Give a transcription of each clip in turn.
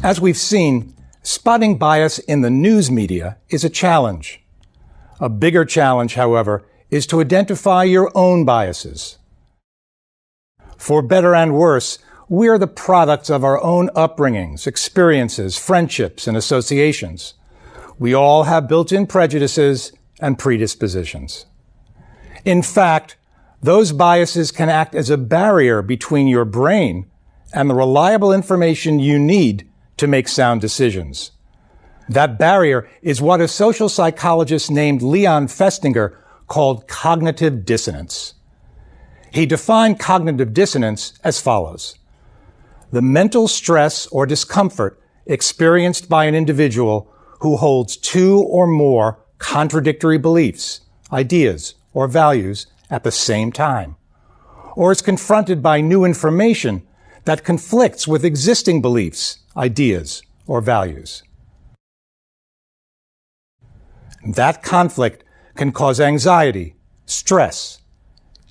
As we've seen, spotting bias in the news media is a challenge. A bigger challenge, however, is to identify your own biases. For better and worse, we are the products of our own upbringings, experiences, friendships, and associations. We all have built-in prejudices and predispositions. In fact, those biases can act as a barrier between your brain and the reliable information you need to make sound decisions. That barrier is what a social psychologist named Leon Festinger called cognitive dissonance. He defined cognitive dissonance as follows: the mental stress or discomfort experienced by an individual who holds two or more contradictory beliefs, ideas, or values at the same time, or is confronted by new information that conflicts with existing beliefs, ideas, or values. That conflict can cause anxiety, stress,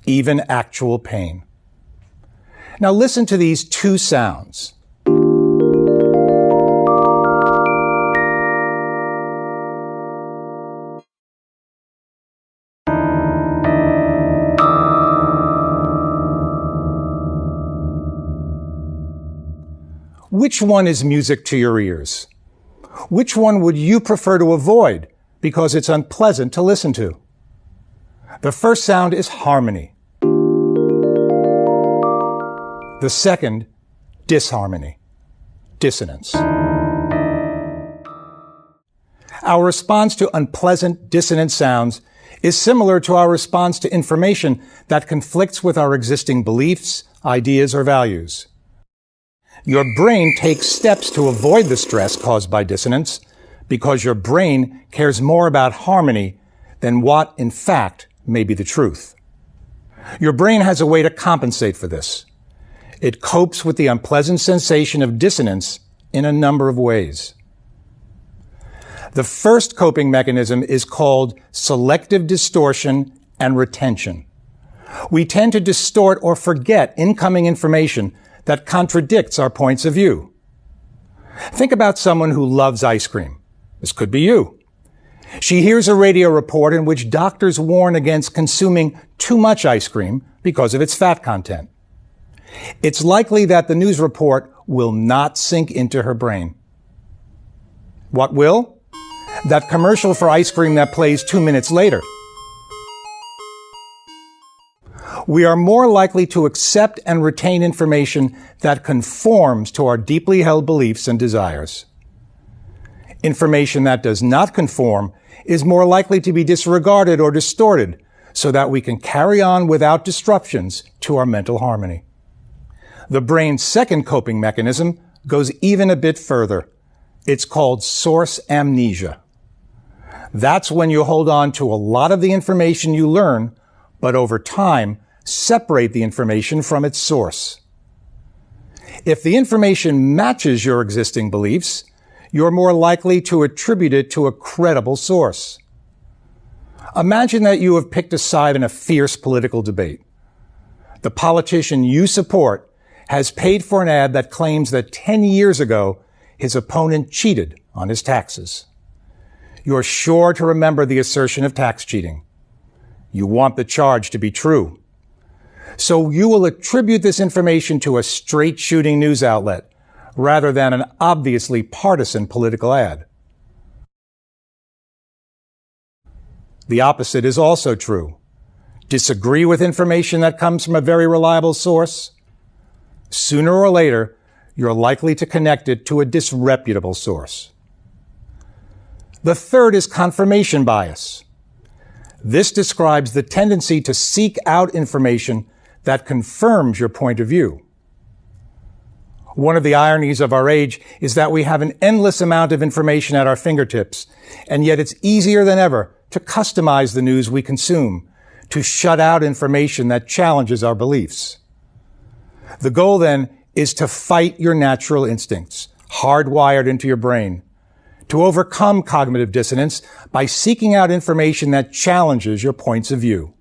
even actual pain. Now listen to these two sounds. Which one is music to your ears? Which one would you prefer to avoid because it's unpleasant to listen to? The first sound is harmony. The second, disharmony, dissonance. Our response to unpleasant, dissonant sounds is similar to our response to information that conflicts with our existing beliefs, ideas, or values. Your brain takes steps to avoid the stress caused by dissonance because your brain cares more about harmony than what, in fact, may be the truth. Your brain has a way to compensate for this. It copes with the unpleasant sensation of dissonance in a number of ways. The first coping mechanism is called selective distortion and retention. We tend to distort or forget incoming information that contradicts our points of view. Think about someone who loves ice cream. This could be you. She hears a radio report in which doctors warn against consuming too much ice cream because of its fat content. It's likely that the news report will not sink into her brain. What will? That commercial for ice cream that plays 2 minutes later. We are more likely to accept and retain information that conforms to our deeply held beliefs and desires. Information that does not conform is more likely to be disregarded or distorted so that we can carry on without disruptions to our mental harmony. The brain's second coping mechanism goes even a bit further. It's called source amnesia. That's when you hold on to a lot of the information you learn, but over time, separate the information from its source. If the information matches your existing beliefs, you're more likely to attribute it to a credible source. Imagine that you have picked a side in a fierce political debate. The politician you support has paid for an ad that claims that 10 years ago his opponent cheated on his taxes. You're sure to remember the assertion of tax cheating. You want the charge to be true. So you will attribute this information to a straight-shooting news outlet rather than an obviously partisan political ad. The opposite is also true. Disagree with information that comes from a very reliable source? Sooner or later, you're likely to connect it to a disreputable source. The third is confirmation bias. This describes the tendency to seek out information that confirms your point of view. One of the ironies of our age is that we have an endless amount of information at our fingertips, and yet it's easier than ever to customize the news we consume, to shut out information that challenges our beliefs. The goal, then, is to fight your natural instincts, hardwired into your brain, to overcome cognitive dissonance by seeking out information that challenges your points of view.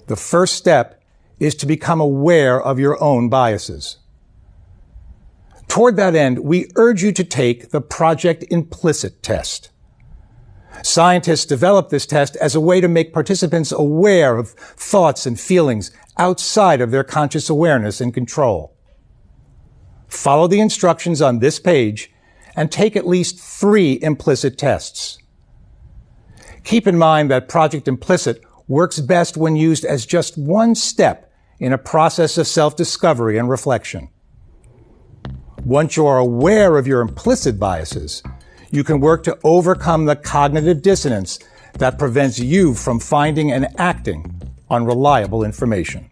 The first step is to become aware of your own biases. Toward that end, we urge you to take the Project Implicit test. Scientists developed this test as a way to make participants aware of thoughts and feelings outside of their conscious awareness and control. Follow the instructions on this page and take at least 3 implicit tests. Keep in mind that Project Implicit works best when used as just one step in a process of self-discovery and reflection. Once you are aware of your implicit biases, you can work to overcome the cognitive dissonance that prevents you from finding and acting on reliable information.